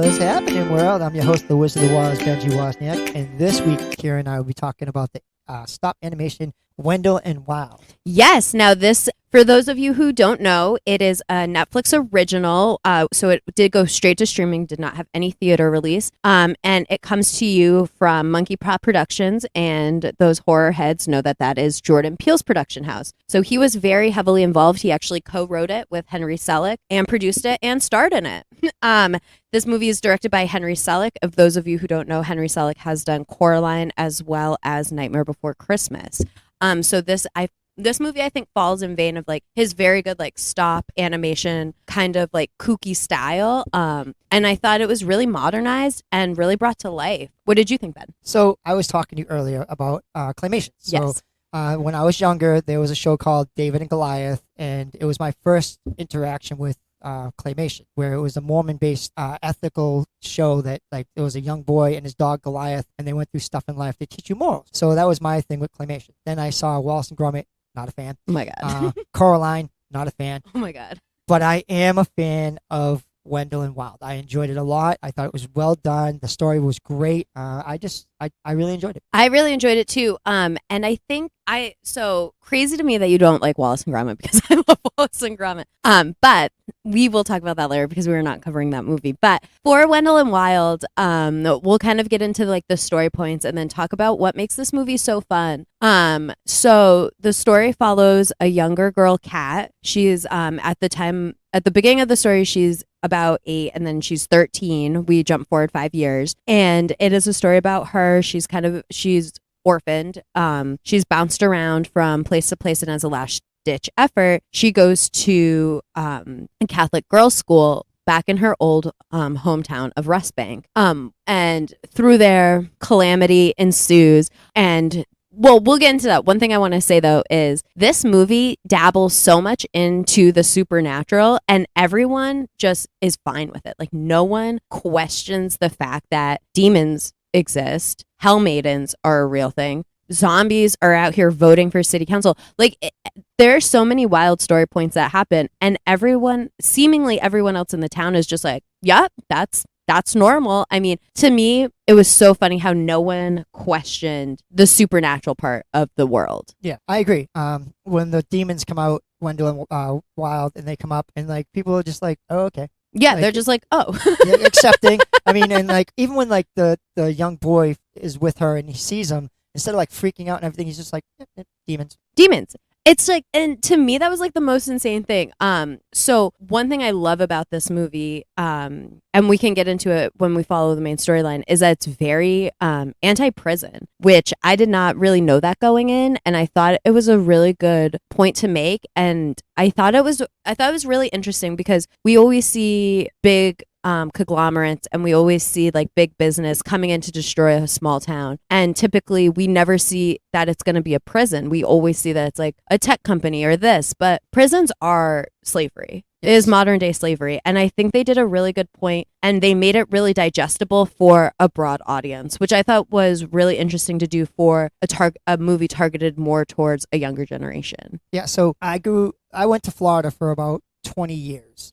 What's happening, world? I'm your host, the Wizard of the Wild, Benji Wozniak, and this week, Kira and I will be talking about the stop animation Wendell and Wild. Yes. Now, this, for those of you who don't know, it is a Netflix original. So it did go straight to streaming, did not have any theater release. And it comes to you from Monkey Paw Productions, and those horror heads know that that is Jordan Peele's production house. So he was very heavily involved. He actually co-wrote it with Henry Selicks and produced it and starred in it. This movie is directed by Henry Selicks. Of those of you who don't know, Henry Selicks has done Coraline as well as Nightmare Before Christmas. So this movie, I think, falls in vein of like his very good like stop animation kind of like kooky style. And I thought it was really modernized and really brought to life. What did you think, Ben? So I was talking to you earlier about claymation. So Yes. when I was younger, there was a show called David and Goliath, and it was my first interaction with claymation, where it was a Mormon-based ethical show that like it was a young boy and his dog Goliath, and they went through stuff in life to teach you morals. So that was my thing with claymation. Then I saw Wallace and Gromit, not a fan. Oh my God. Coraline, not a fan. Oh my God. But I am a fan of Wendell and Wild. I enjoyed it a lot. I thought it was well done. The story was great. I really enjoyed it. I really enjoyed it too. And I think so crazy to me that you don't like Wallace and Gromit, because I love Wallace and Gromit. But we will talk about that later because we were not covering that movie. But for Wendell and Wild, we'll kind of get into like the story points and then talk about what makes this movie so fun. So the story follows a younger girl, Kat. She's at the beginning of the story, she's about 8, and then she's 13. We jump forward 5 years, and it is a story about her. She's orphaned. She's bounced around from place to place, and as a last ditch effort, she goes to a Catholic girls' school back in her old hometown of Rustbank. And through there, calamity ensues, and well, we'll get into that. One thing I want to say, though, is this movie dabbles so much into the supernatural, and everyone just is fine with it. Like, no one questions the fact that demons exist. Hell Maidens are a real thing. Zombies are out here voting for city council. Like, there are so many wild story points that happen, and seemingly everyone else in the town is just like, yep, that's normal. I mean, to me, it was so funny how no one questioned the supernatural part of the world. Yeah, I agree. When the demons come out, Wendell and Wild, and they come up, and like people are just like, oh, okay. Yeah, like, they're just like, oh. Yeah, accepting. I mean, and like even when like the young boy is with her and he sees them, instead of like freaking out and everything, he's just like, demons. It's like, and to me, that was like the most insane thing. So one thing I love about this movie, and we can get into it when we follow the main storyline, is that it's very anti-prison, which I did not really know that going in, and I thought it was a really good point to make. And I thought it was really interesting because we always see big conglomerates, and we always see like big business coming in to destroy a small town, and typically we never see that it's going to be a prison. We always see that it's like a tech company or this, but prisons are slavery. It is modern day slavery, and I think they did a really good point, and they made it really digestible for a broad audience, which I thought was really interesting to do for a movie targeted more towards a younger generation. Yeah, so I went to Florida for about 20 years.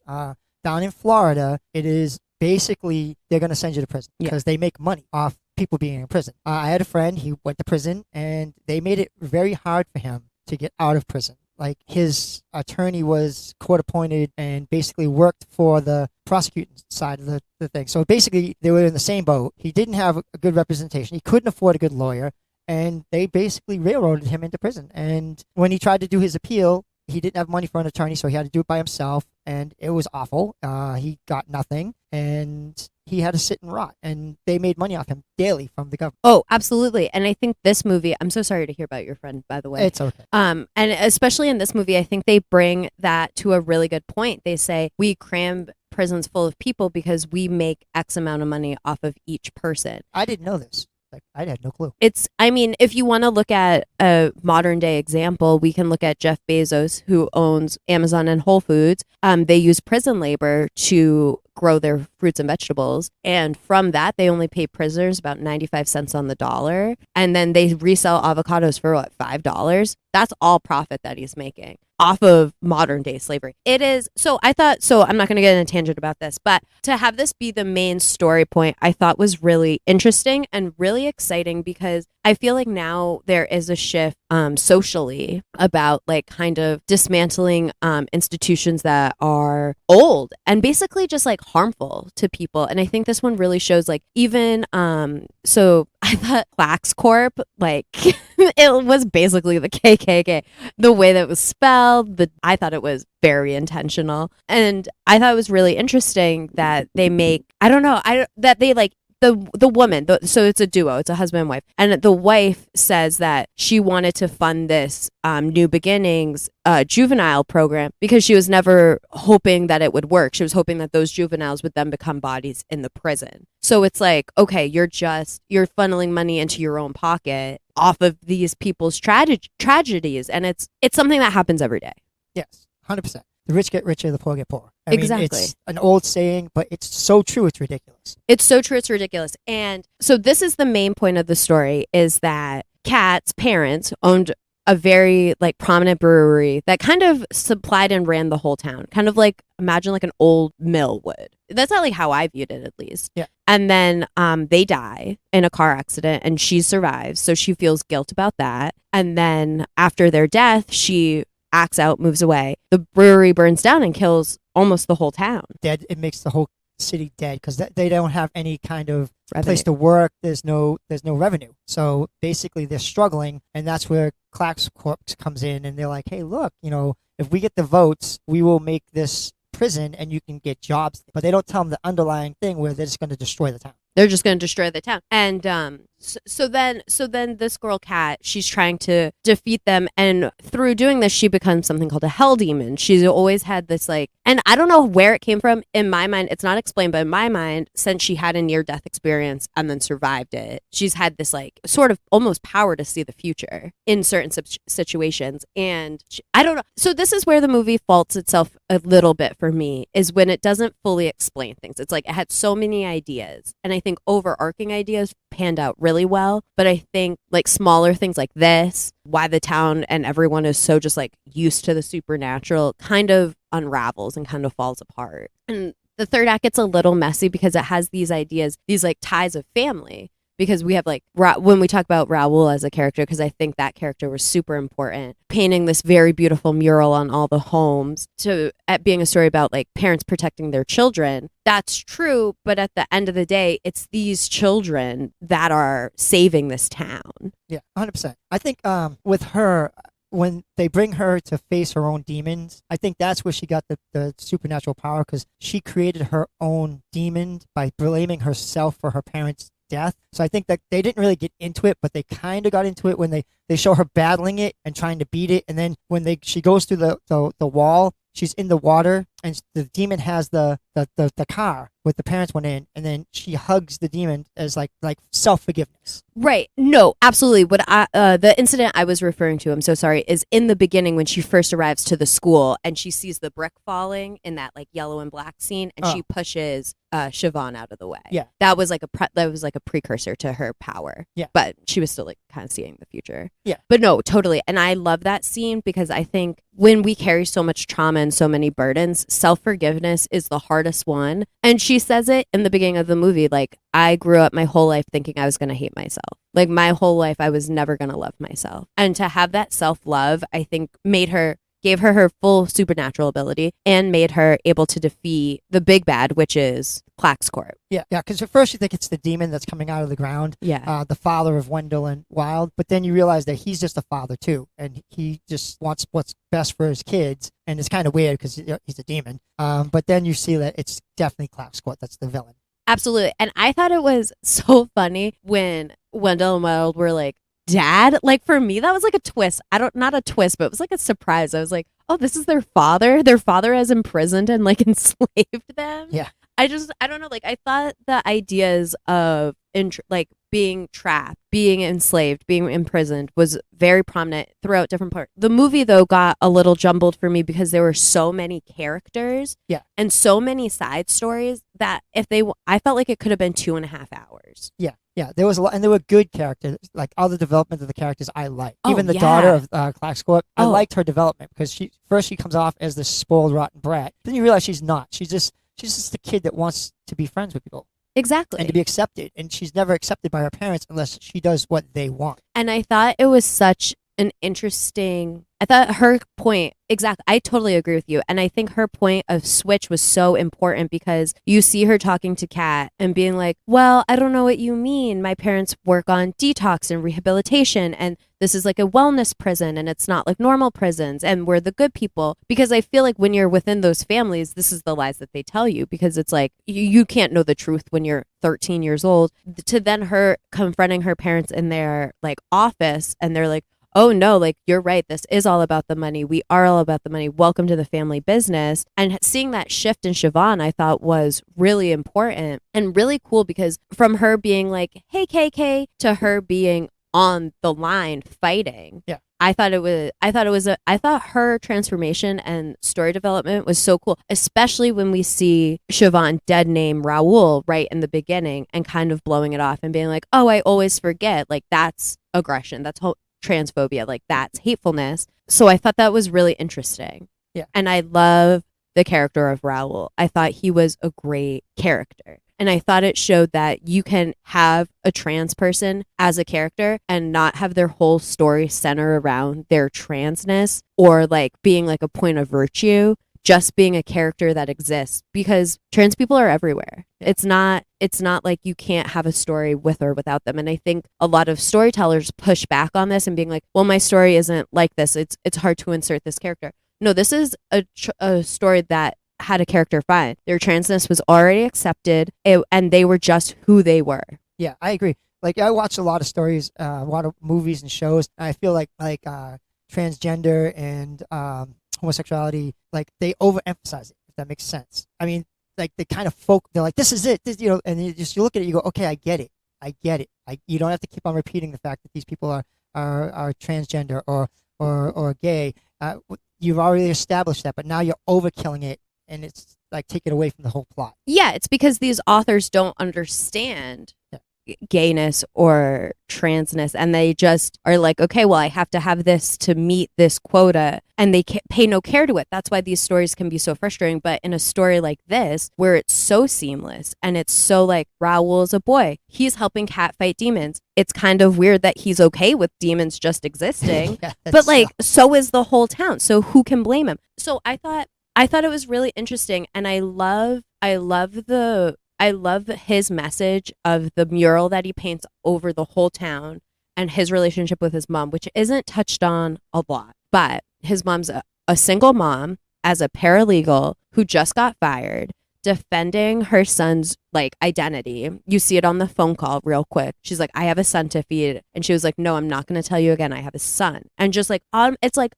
Down in Florida, it is basically they're going to send you to prison because they make money off people being in prison. I had a friend, he went to prison, and they made it very hard for him to get out of prison. Like, his attorney was court appointed and basically worked for the prosecuting side of the thing. So basically, they were in the same boat. He didn't have a good representation. He couldn't afford a good lawyer, and they basically railroaded him into prison. And when he tried to do his appeal, he didn't have money for an attorney, so he had to do it by himself, and it was awful. He got nothing, and he had to sit and rot, and they made money off him daily from the government. Oh, absolutely. And I think this movie, I'm so sorry to hear about your friend, by the way. It's okay. And especially in this movie, I think they bring that to a really good point. They say, we cram prisons full of people because we make X amount of money off of each person. I didn't know this. Like, I had no clue. I mean, if you want to look at a modern day example, we can look at Jeff Bezos, who owns Amazon and Whole Foods. They use prison labor to grow their fruits and vegetables. And from that, they only pay prisoners about 95 cents on the dollar. And then they resell avocados for what, $5? That's all profit that he's making. off of modern day slavery. It is, so I thought, so I'm not going to get in a tangent about this, but to have this be the main story point, I thought was really interesting and really exciting, because I feel like now there is a shift socially about like kind of dismantling institutions that are old and basically just like harmful to people. And I think this one really shows like even so I thought Clax Corp, like it was basically the KKK. The way that it was spelled, I thought it was very intentional. And I thought it was really interesting that they make, I don't know, that they like the woman, so it's a duo, it's a husband and wife, and the wife says that she wanted to fund this New Beginnings juvenile program because she was never hoping that it would work. She was hoping that those juveniles would then become bodies in the prison. So it's like, okay, you're funneling money into your own pocket off of these people's tragedies, and it's something that happens every day. Yes, 100%. The rich get richer, the poor get poorer. Exactly. It's an old saying, but it's so true, it's ridiculous. It's so true, it's ridiculous. And so this is the main point of the story, is that Kat's parents owned a very like prominent brewery that kind of supplied and ran the whole town. Kind of like, imagine like an old mill would. That's not like how I viewed it, at least. Yeah. And then they die in a car accident and she survives. So she feels guilt about that. And then after their death, she acts out, moves away. The brewery burns down and kills almost the whole town. Dead. It makes the whole city dead because they don't have any kind of Revenue. place to work. There's no revenue. So basically, they're struggling, and that's where Clax Corp comes in, and they're like, "Hey, look, if we get the votes, we will make this prison, and you can get jobs." But they don't tell them the underlying thing where they're just going to destroy the town. They're just going to destroy the town. And so then this girl Kat, she's trying to defeat them, and through doing this, she becomes something called a hell demon. She's always had this like, and I don't know where it came from. In my mind, it's not explained, but in my mind, since she had a near-death experience and then survived it, she's had this like sort of almost power to see the future in certain situations. And I don't know. So this is where the movie faults itself a little bit for me, is when it doesn't fully explain things. It's like it had so many ideas, and I think overarching ideas panned out really well, but I think like smaller things like this, why the town and everyone is so just like used to the supernatural, kind of unravels and kind of falls apart. And the third act gets a little messy because it has these ideas, these like ties of family. Because we have like, when we talk about Raoul as a character, because I think that character was super important, painting this very beautiful mural on all the homes, to at being a story about like parents protecting their children. That's true, but at the end of the day, it's these children that are saving this town. Yeah, 100%. I think with her, when they bring her to face her own demons, I think that's where she got the supernatural power, because she created her own demon by blaming herself for her parents' death. So I think that they didn't really get into it, but they kind of got into it when they show her battling it and trying to beat it. And then when she goes through the wall, she's in the water, and the demon has the car with the parents went in, and then she hugs the demon as like self-forgiveness. Right. No, absolutely. What the incident I was referring to, I'm so sorry, is in the beginning when she first arrives to the school and she sees the brick falling in that like yellow and black scene, and she pushes Siobhan out of the way. Yeah. That was like a precursor to her power. Yeah. But she was still like kind of seeing the future. Yeah. But no, totally. And I love that scene because I think when we carry so much trauma and so many burdens, self-forgiveness is the hardest one. And she says it in the beginning of the movie, like, I grew up my whole life thinking I was going to hate myself. Like my whole life, I was never going to love myself. And to have that self-love, I think gave her her full supernatural ability and made her able to defeat the big bad, which is Clax Corp. Yeah, because at first you think it's the demon that's coming out of the ground. Yeah. The father of Wendell and Wild. But then you realize that he's just a father too. And he just wants what's best for his kids. And it's kind of weird because he's a demon. But then you see that it's definitely Clax Corp that's the villain. Absolutely. And I thought it was so funny when Wendell and Wild were like, Dad? Like for me, that was like a twist. Not a twist, but it was like a surprise. I was like, oh, this is their father? Their father has imprisoned and like enslaved them? Yeah. I don't know. Like I thought the ideas of like being trapped, being enslaved, being imprisoned was very prominent throughout different parts. The movie though got a little jumbled for me because there were so many characters and so many side stories that I felt like it could have been 2.5 hours. Yeah. Yeah, there was a lot, and there were good characters. Like all the development of the characters, I liked. Oh, Even the yeah. daughter of Klaxcorp, I Oh. liked her development because she comes off as this spoiled, rotten brat. Then you realize she's not. She's just a kid that wants to be friends with people Exactly. and to be accepted. And she's never accepted by her parents unless she does what they want. And I thought it was such an interesting. I thought her point, exactly, I totally agree with you. And I think her point of switch was so important because you see her talking to Kat and being like, well, I don't know what you mean. My parents work on detox and rehabilitation, and this is like a wellness prison, and it's not like normal prisons, and we're the good people. Because I feel like when you're within those families, this is the lies that they tell you, because it's like you can't know the truth when you're 13 years old. To then her confronting her parents in their like office, and they're like, oh no, like you're right. This is all about the money. We are all about the money. Welcome to the family business. And seeing that shift in Siobhan, I thought was really important and really cool, because from her being like, hey, KK, to her being on the line fighting. Yeah. I thought her transformation and story development was so cool, especially when we see Siobhan dead name Raoul right in the beginning and kind of blowing it off and being like, oh, I always forget. Like that's aggression. That's transphobia, like that's hatefulness. So I thought that was really interesting. Yeah. And I love the character of Raoul. I thought he was a great character. And I thought it showed that you can have a trans person as a character and not have their whole story center around their transness or like being like a point of virtue, just being a character that exists, because trans people are everywhere. Yeah. It's not like you can't have a story with or without them. And I think a lot of storytellers push back on this and being like, well, my story isn't like this. It's hard to insert this character. No, this is a story that had a character fine. Their transness was already accepted, and they were just who they were. Yeah, I agree. Like I watch a lot of stories, a lot of movies and shows. And I feel like transgender and homosexuality, like they overemphasize it, if that makes sense. I mean, like they kind of they're like, this is it, and you look at it, you go, okay, I get it. You don't have to keep on repeating the fact that these people are transgender or gay. You've already established that, but now you're overkilling it, and it's like take it away from the whole plot. Yeah, it's because these authors don't understand gayness or transness, and they just are like, okay, well, I have to have this to meet this quota, and they pay no care to it. That's why these stories can be so frustrating. But in a story like this, where it's so seamless and it's so like, Raoul's a boy, he's helping Kat fight demons, it's kind of weird that he's okay with demons just existing. Yeah, but like, so is the whole town, so who can blame him? So I thought it was really interesting, and I love his message of the mural that he paints over the whole town and his relationship with his mom, which isn't touched on a lot. But his mom's a single mom as a paralegal who just got fired, defending her son's like identity. You see it on the phone call real quick. She's like, I have a son to feed. And she was like, no, I'm not going to tell you again. I have a son. And just like,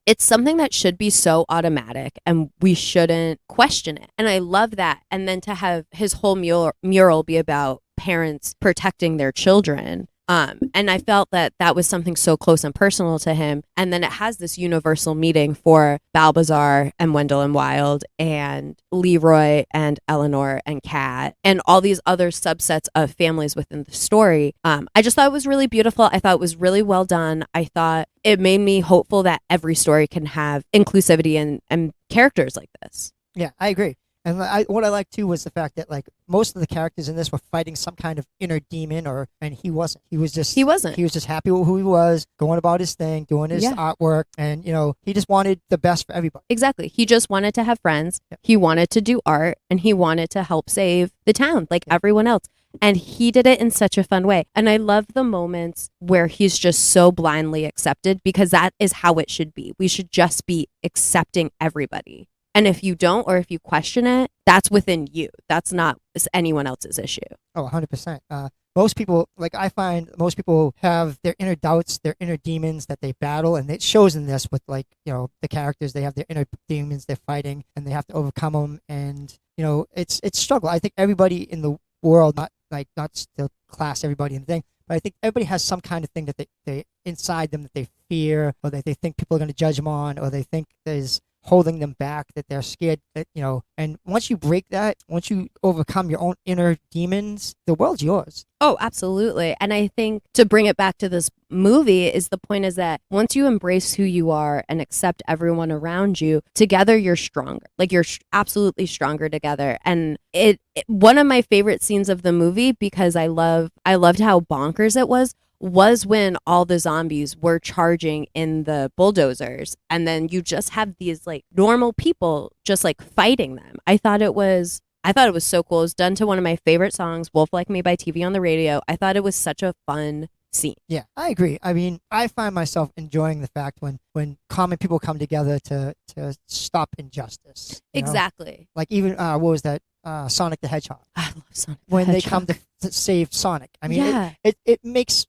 it's something that should be so automatic and we shouldn't question it. And I love that. And then to have his whole mural be about parents protecting their children. And I felt that was something so close and personal to him. And then it has this universal meaning for Balbazar and Wendell and Wild and Leroy and Eleanor and Kat and all these other subsets of families within the story. I just thought it was really beautiful. I thought it was really well done. I thought it made me hopeful that every story can have inclusivity and characters like this. Yeah, I agree. And what I liked too was the fact that like most of the characters in this were fighting some kind of inner demon, and he wasn't. He was just happy with who he was, going about his thing, doing his artwork, and he just wanted the best for everybody. Exactly. He just wanted to have friends. Yep. He wanted to do art, and he wanted to help save the town like everyone else. And he did it in such a fun way. And I love the moments where he's just so blindly accepted, because that is how it should be. We should just be accepting everybody. And if you don't, or if you question it, that's within you. That's not anyone else's issue. Oh, 100%. Most people, like I find most people have their inner doubts, their inner demons that they battle. And it shows in this with like, the characters, they have their inner demons they're fighting and they have to overcome them. And, it's struggle. I think everybody in the world, not to class everybody in the thing, but I think everybody has some kind of thing that they inside them that they fear, or that they think people are going to judge them on, or they think there's holding them back, that they're scared, that, and once you break that, once you overcome your own inner demons, the world's yours. Oh, absolutely. And I think to bring it back to this movie is the point is that once you embrace who you are and accept everyone around you, together you're stronger. Like you're absolutely stronger together. And it one of my favorite scenes of the movie, because I loved how bonkers it was when all the zombies were charging in the bulldozers, and then you just have these like normal people just like fighting them. I thought it was so cool. It was done to one of my favorite songs, Wolf Like Me by TV on the radio. I thought it was such a fun scene. Yeah, I agree. I mean, I find myself enjoying the fact when common people come together to stop injustice. Exactly. Like even, what was that? Sonic the Hedgehog. I love Sonic the when Hedgehog. they come to save Sonic. I mean, yeah. it makes...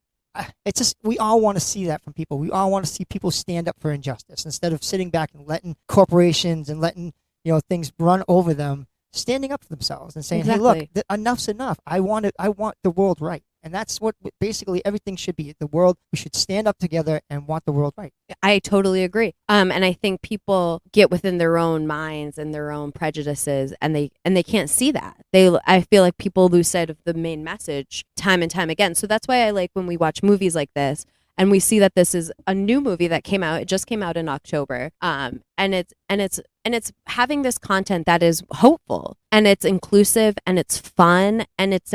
It's just, we all want to see that from people. We all want to see people stand up for injustice instead of sitting back and letting corporations and letting things run over them. Standing up for themselves and saying, exactly. "Hey, look, enough's enough. I want the world right." And that's what basically everything should be. The world, we should stand up together and want the world right. I totally agree. And I think people get within their own minds and their own prejudices, and they can't see that. I feel like people lose sight of the main message time and time again. So that's why I like when we watch movies like this and we see that this is a new movie that came out. It just came out in October. And it's having this content that is hopeful, and it's inclusive, and it's fun, and it's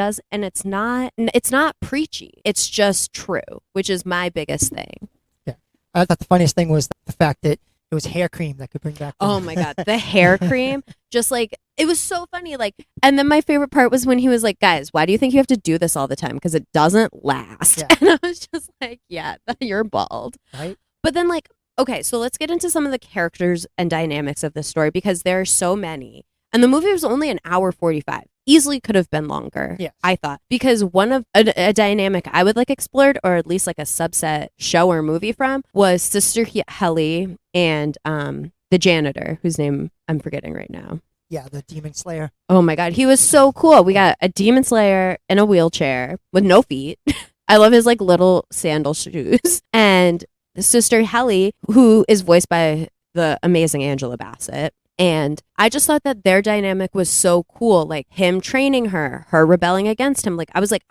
not preachy. It's just true, which is my biggest thing. Yeah, I thought the funniest thing was the fact that it was hair cream that could bring back. Oh my god, the hair cream! Just like it was so funny. Like, and then my favorite part was when he was like, "Guys, why do you think you have to do this all the time? Because it doesn't last." Yeah. And I was just like, "Yeah, you're bald." Right. But then like. Okay, so let's get into some of the characters and dynamics of the story, because there are so many. And the movie was only an hour 45. Easily could have been longer, yes. I thought. Because one of a dynamic I would like explored, or at least like a subset show or movie from, was Sister Helly and the janitor, whose name I'm forgetting right now. Yeah, the Demon Slayer. Oh my god, he was so cool. We got a Demon Slayer in a wheelchair with no feet. I love his like little sandal shoes. And Sister Helly, who is voiced by the amazing Angela Bassett. And I just thought that their dynamic was so cool. Like him training her rebelling against him. Like I was like,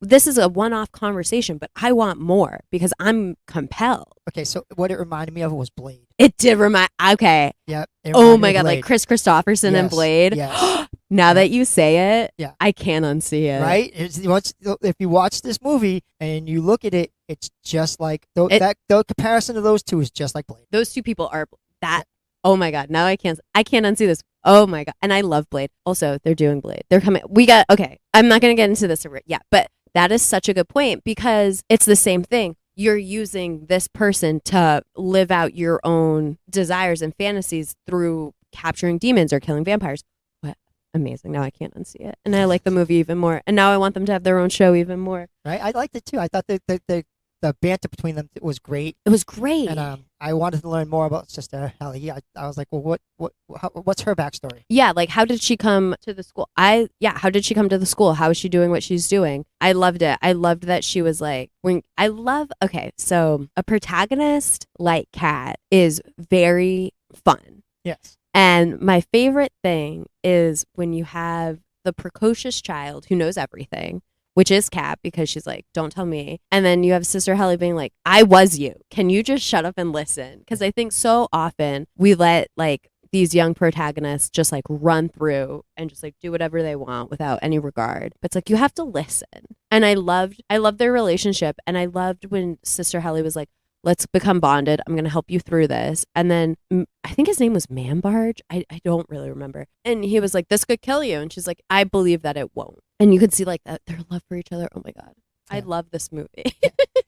this is a one-off conversation, but I want more because I'm compelled. Okay, so what it reminded me of was Blade. It did remind, okay. Yep. Oh my god, like Chris Christopherson and Blade. Yes. Now that you say it, yeah. I can't unsee it. Right? If you watch this movie and you look at it, it's just like, the comparison of those two is just like Blade. Those two people are that. Oh my god, now I can't unsee this. Oh my god. And I love Blade. Also, they're doing Blade. They're coming. Okay, I'm not going to get into this yet, but that is such a good point, because it's the same thing. You're using this person to live out your own desires and fantasies through capturing demons or killing vampires. What amazing. Now I can't unsee it. And I like the movie even more. And now I want them to have their own show even more. Right? I liked it too. I thought the banter between them was great. It was great. And I wanted to learn more about Sister Helly. I was like, well, what's her backstory? Yeah, like how did she come to the school? How did she come to the school? How is she doing what she's doing? I loved it. I loved that she was like, okay, so a protagonist like Kat is very fun. Yes. And my favorite thing is when you have the precocious child who knows everything, which is Kat, because she's like, don't tell me. And then you have Sister Helly being like, I was you. Can you just shut up and listen? Because I think so often we let like these young protagonists just like run through and just like do whatever they want without any regard. But it's like, you have to listen. And I loved their relationship. And I loved when Sister Helly was like, let's become bonded. I'm going to help you through this. And then I think his name was Manbarge. I don't really remember. And he was like, this could kill you. And she's like, I believe that it won't. And you could see like that their love for each other. Oh my God. Yeah. I love this movie.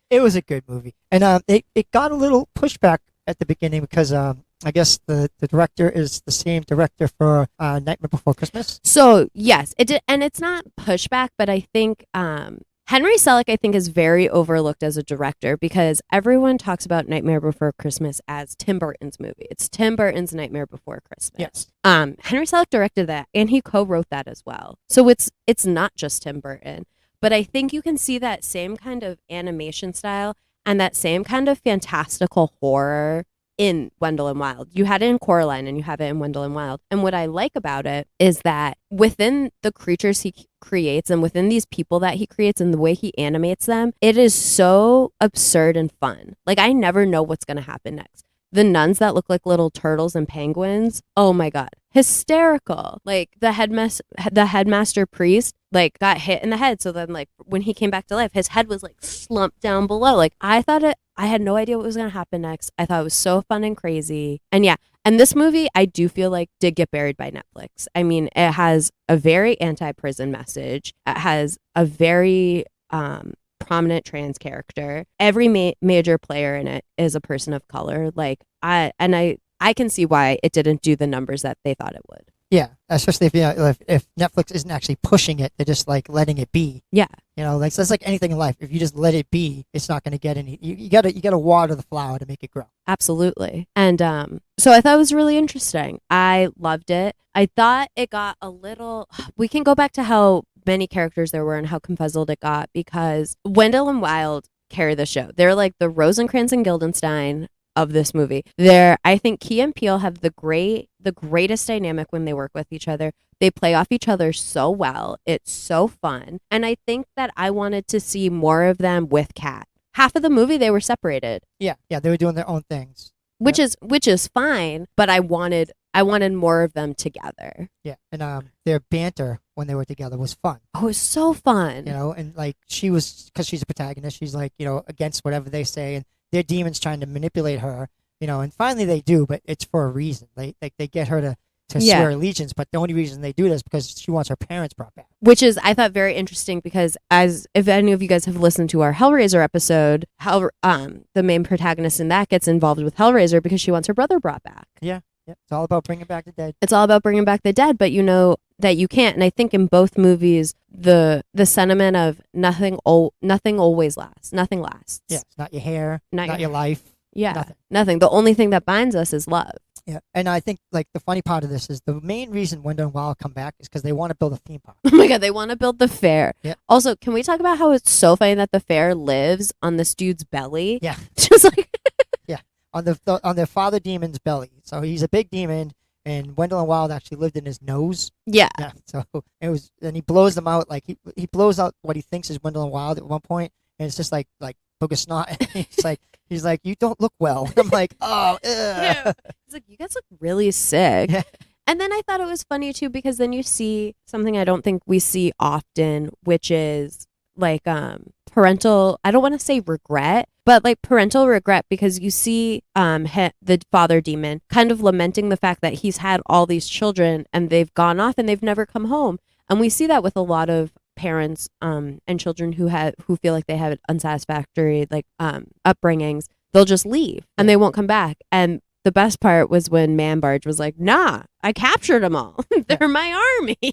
It was a good movie. And it got a little pushback at the beginning because I guess the director is the same director for Nightmare Before Christmas. So yes, it did. And it's not pushback, but I think Henry Selick, I think, is very overlooked as a director because everyone talks about Nightmare Before Christmas as Tim Burton's movie. It's Tim Burton's Nightmare Before Christmas. Yes. Henry Selick directed that, and he co-wrote that as well. So it's not just Tim Burton, but I think you can see that same kind of animation style and that same kind of fantastical horror in Wendell and Wild. You had it in Coraline and you have it in Wendell and Wild. And what I like about it is that within the creatures he creates and within these people that he creates and the way he animates them, it is so absurd and fun. Like, I never know what's going to happen next. The nuns that look like little turtles and penguins, oh my God, hysterical. Like, the headmaster priest, like, got hit in the head. So then, like, when he came back to life, his head was, like, slumped down below. Like, I had no idea what was going to happen next. I thought it was so fun and crazy. And yeah, and this movie, I do feel like did get buried by Netflix. I mean, it has a very anti-prison message. It has a very prominent trans character. Every major player in it is a person of color. Like, I can see why it didn't do the numbers that they thought it would. Yeah, especially if Netflix isn't actually pushing it, they're just like letting it be. Yeah, you know, like, so that's like anything in life. If you just let it be, it's not going to get any. You gotta water the flower to make it grow. Absolutely. And so I thought it was really interesting. I loved it. I thought it got a little. We can go back to how many characters there were and how confuzzled it got, because Wendell and Wild carry the show. They're like the Rosencrantz and Guildenstein of this movie. I think Key and Peele have the greatest dynamic when they work with each other. They play off each other so well. It's so fun. And I think that I wanted to see more of them with Kat. Half of the movie they were separated. Yeah, they were doing their own things. Which is fine, but I wanted more of them together. Yeah, and their banter when they were together was fun. Oh, it was so fun. You know, and like because she's a protagonist, she's like, you know, against whatever they say, and their demons trying to manipulate her, you know, and finally they do, but it's for a reason. They get her to swear allegiance, but the only reason they do this is because she wants her parents brought back. Which is, I thought, very interesting, because if any of you guys have listened to our Hellraiser episode, the main protagonist in that gets involved with Hellraiser because she wants her brother brought back. Yeah. It's all about bringing back the dead. It's all about bringing back the dead, but you know that you can't. And I think in both movies, the sentiment of nothing always lasts. Nothing lasts. Yeah, it's not your hair, not your life. Yeah, nothing. The only thing that binds us is love. Yeah, and I think like the funny part of this is the main reason Wendell and Wild come back is because they want to build a theme park. Oh my God, they want to build the fair. Yeah. Also, can we talk about how it's so funny that the fair lives on this dude's belly? Yeah. Just like on their father demon's belly. So he's a big demon, and Wendell and Wild actually lived in his nose. Yeah. So and he blows them out, like he blows out what he thinks is Wendell and Wild at one point, and it's just like book of snot. he's like, you don't look well. I'm like, oh, yeah. He's like, you guys look really sick. Yeah. And then I thought it was funny too, because then you see something I don't think we see often, which is like parental, I don't want to say regret, but like parental regret, because you see the father demon kind of lamenting the fact that he's had all these children and they've gone off and they've never come home. And we see that with a lot of parents and children who feel like they have unsatisfactory upbringings. They'll just leave and they won't come back. And the best part was when Man Barge was like, nah, I captured them all. They're my army.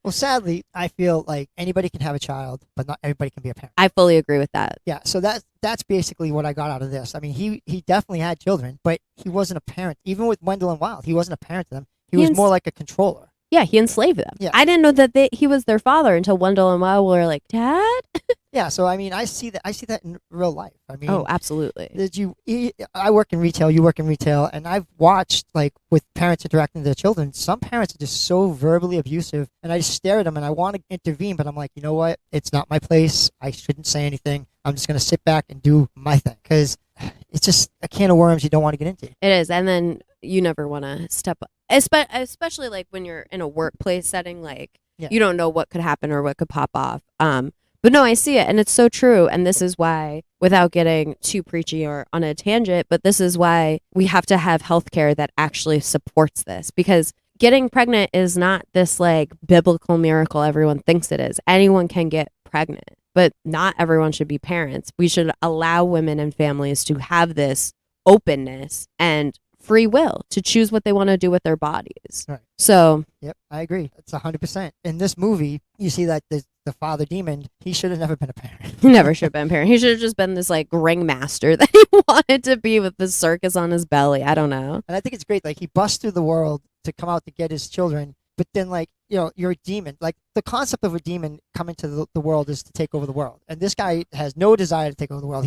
Well, sadly, I feel like anybody can have a child, but not everybody can be a parent. I fully agree with that. Yeah, so that's basically what I got out of this. I mean, he definitely had children, but he wasn't a parent. Even with Wendell and Wild, he wasn't a parent to them. He was more like a controller. Yeah, he enslaved them. Yeah. I didn't know that he was their father until Wendell and Wild were like, Dad? Yeah, so I mean, I see that in real life. I mean, oh, absolutely. I work in retail, you work in retail, and I've watched, like, with parents interacting with their children, some parents are just so verbally abusive, and I just stare at them and I want to intervene, but I'm like, you know what? It's not my place. I shouldn't say anything. I'm just going to sit back and do my thing, because it's just a can of worms you don't want to get into. It is, and then you never want to step up, especially like when you're in a workplace setting, like you don't know what could happen or what could pop off. But no, I see it, and it's so true. And this is why, without getting too preachy or on a tangent, but this is why we have to have healthcare that actually supports this, because getting pregnant is not this like biblical miracle everyone thinks it is. Anyone can get pregnant, but not everyone should be parents. We should allow women and families to have this openness and free will to choose what they want to do with their bodies. Right. So, yep, I agree. It's 100%. In this movie, you see that the father demon, he should have never been a parent. He never should have been a parent. He should have just been this like ringmaster that he wanted to be with the circus on his belly. I don't know. And I think it's great. Like, he busts through the world to come out to get his children, but then, like, you know, you're a demon. Like, the concept of a demon coming to the world is to take over the world. And this guy has no desire to take over the world.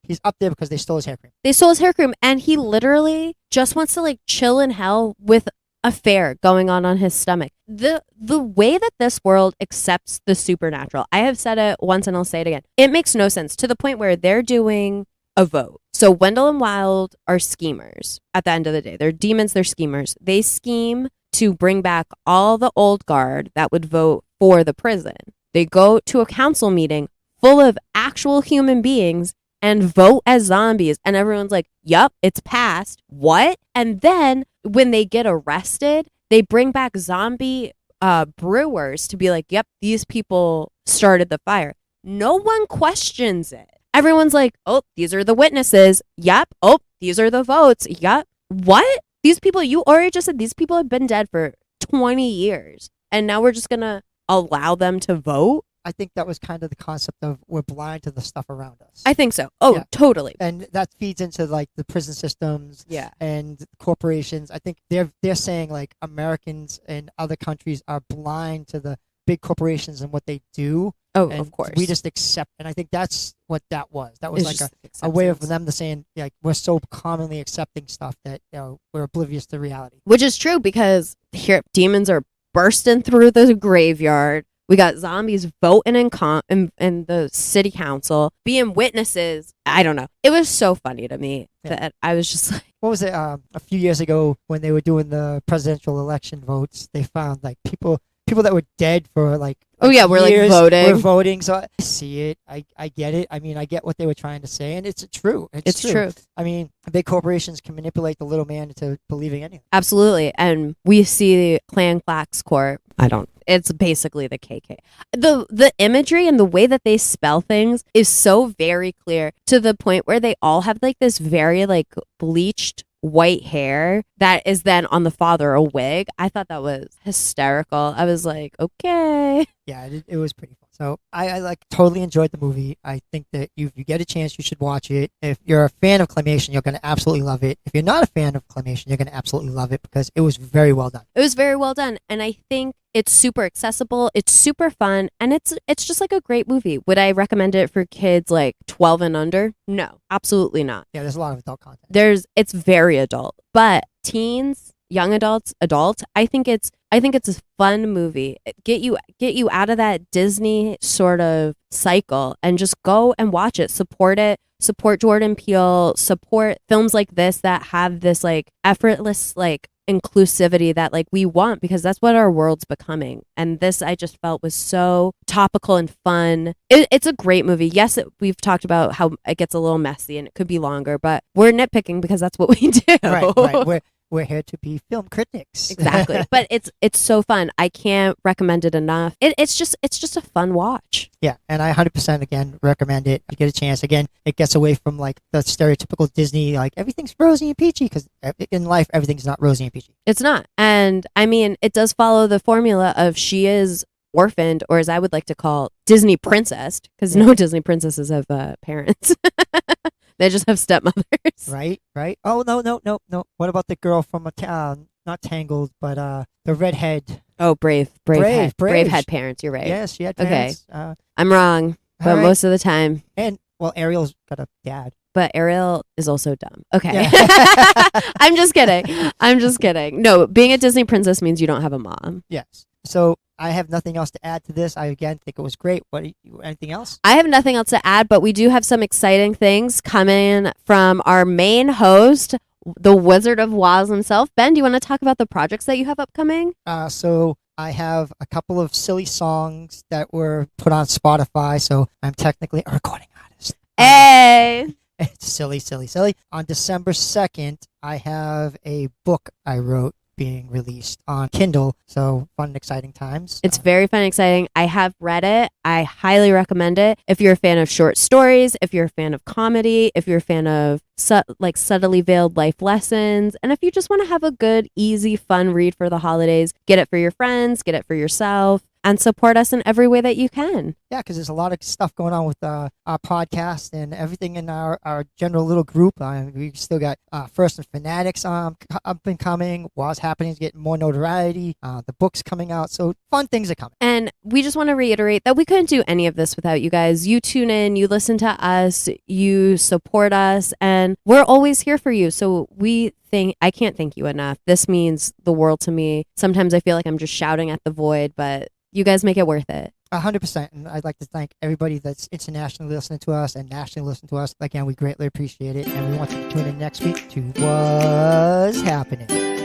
he's up there because they stole his hair cream. They stole his hair cream, and he literally just wants to like chill in hell with a fair going on his stomach. The way that this world accepts the supernatural, I have said it once and I'll say it again. It makes no sense to the point where they're doing a vote. So Wendell and Wild are schemers at the end of the day. They're demons, they're schemers. They scheme to bring back all the old guard that would vote for the prison. They go to a council meeting full of actual human beings and vote as zombies. And everyone's like, yup, it's passed. What? And then when they get arrested, they bring back zombie brewers to be like, yep, these people started the fire. No one questions it. Everyone's like, oh, these are the witnesses. Yep. Oh, these are the votes. Yep. What? These people, you already just said these people have been dead for 20 years. And now we're just going to allow them to vote? I think that was kind of the concept of we're blind to the stuff around us. I think so. Oh, Yeah. totally. And that feeds into like the prison systems Yeah. and corporations. I think they're saying like Americans and other countries are blind to the big corporations and what they do. Oh, And of course. we just accept. And I think that's what that was. That was It's like just a way of acceptance. them to saying like we're so commonly accepting stuff that we're oblivious to reality. Which is true because here demons are bursting through the graveyard. We got zombies voting in the city council, being witnesses. I don't know. It was so funny to me that I was just like, What was it? A few years ago when they were doing the presidential election votes, they found like people that were dead for like oh yeah, we're like years voting. were voting. So I see it. I get it. I mean, I get what they were trying to say, and it's true. It's true. I mean, big corporations can manipulate the little man into believing anything. Absolutely. And we see Clan Clax Corp. It's basically the KK. The imagery and the way that they spell things is so very clear to the point where they all have like this very like bleached white hair that is then on the father a wig. I thought that was hysterical. I was like, okay. Yeah, it was pretty fun. So I like totally enjoyed the movie. I think that if you get a chance, you should watch it. If you're a fan of claymation, you're going to absolutely love it. If you're not a fan of claymation, you're going to absolutely love it because it was very well done. It was very well done, and I think it's super accessible. It's super fun, and it's just like a great movie. Would I recommend it for kids like 12 and under? No, absolutely not. Yeah, there's a lot of adult content. It's very adult, but teens, young adults, I think it's a fun movie. Get you out of that Disney sort of cycle and just go and watch it. Support it. Support Jordan Peele. Support films like this that have this like effortless like inclusivity that like we want because that's what our world's becoming. And this I just felt was so topical and fun. It's a great movie. Yes, we've talked about how it gets a little messy and it could be longer, but we're nitpicking because that's what we do. Right. We're here to be film critics. Exactly. But it's so fun. I can't recommend it enough. It's just a fun watch. Yeah, and I 100% again recommend it. If you get a chance, again, it gets away from like the stereotypical Disney, like everything's rosy and peachy, because in life, everything's not rosy and peachy. It's not. And I mean, it does follow the formula of she is orphaned, or as I would like to call Disney princess, because no Disney princesses have parents. They just have stepmothers. Right. Oh, no. What about the girl from a town, not Tangled, but the redhead? Oh, Brave Brave. had parents. You're right. Yes, she had parents. Okay. I'm wrong, but right. most of the time. And, well, Ariel's got a dad. But Ariel is also dumb. Okay. Yeah. I'm just kidding. No, being a Disney princess means you don't have a mom. Yes. So I have nothing else to add to this. I, again, think it was great. Anything else? I have nothing else to add, but we do have some exciting things coming from our main host, the Wizard of Woz himself. Ben, do you want to talk about the projects that you have upcoming? So I have a couple of silly songs that were put on Spotify, so I'm technically a recording artist. Hey! It's silly. On December 2nd, I have a book I wrote being released on Kindle, so fun and exciting times. It's very fun and exciting. I have read it. I highly recommend it. If you're a fan of short stories, if you're a fan of comedy, if you're a fan of subtly veiled life lessons, and if you just want to have a good, easy, fun read for the holidays, get it for your friends, get it for yourself. and support us in every way that you can. Yeah, because there's a lot of stuff going on with our podcast and everything in our general little group. We still got First and Fanatics up and coming. What's happening is getting more notoriety. The book's coming out. So fun things are coming. And we just want to reiterate that we couldn't do any of this without you guys. You tune in, you listen to us, you support us, and we're always here for you. So I can't thank you enough. This means the world to me. Sometimes I feel like I'm just shouting at the void, but you guys make it worth it. 100%. And I'd like to thank everybody that's internationally listening to us and nationally listening to us. Again, we greatly appreciate it. And we want you to tune in next week to What's Happening.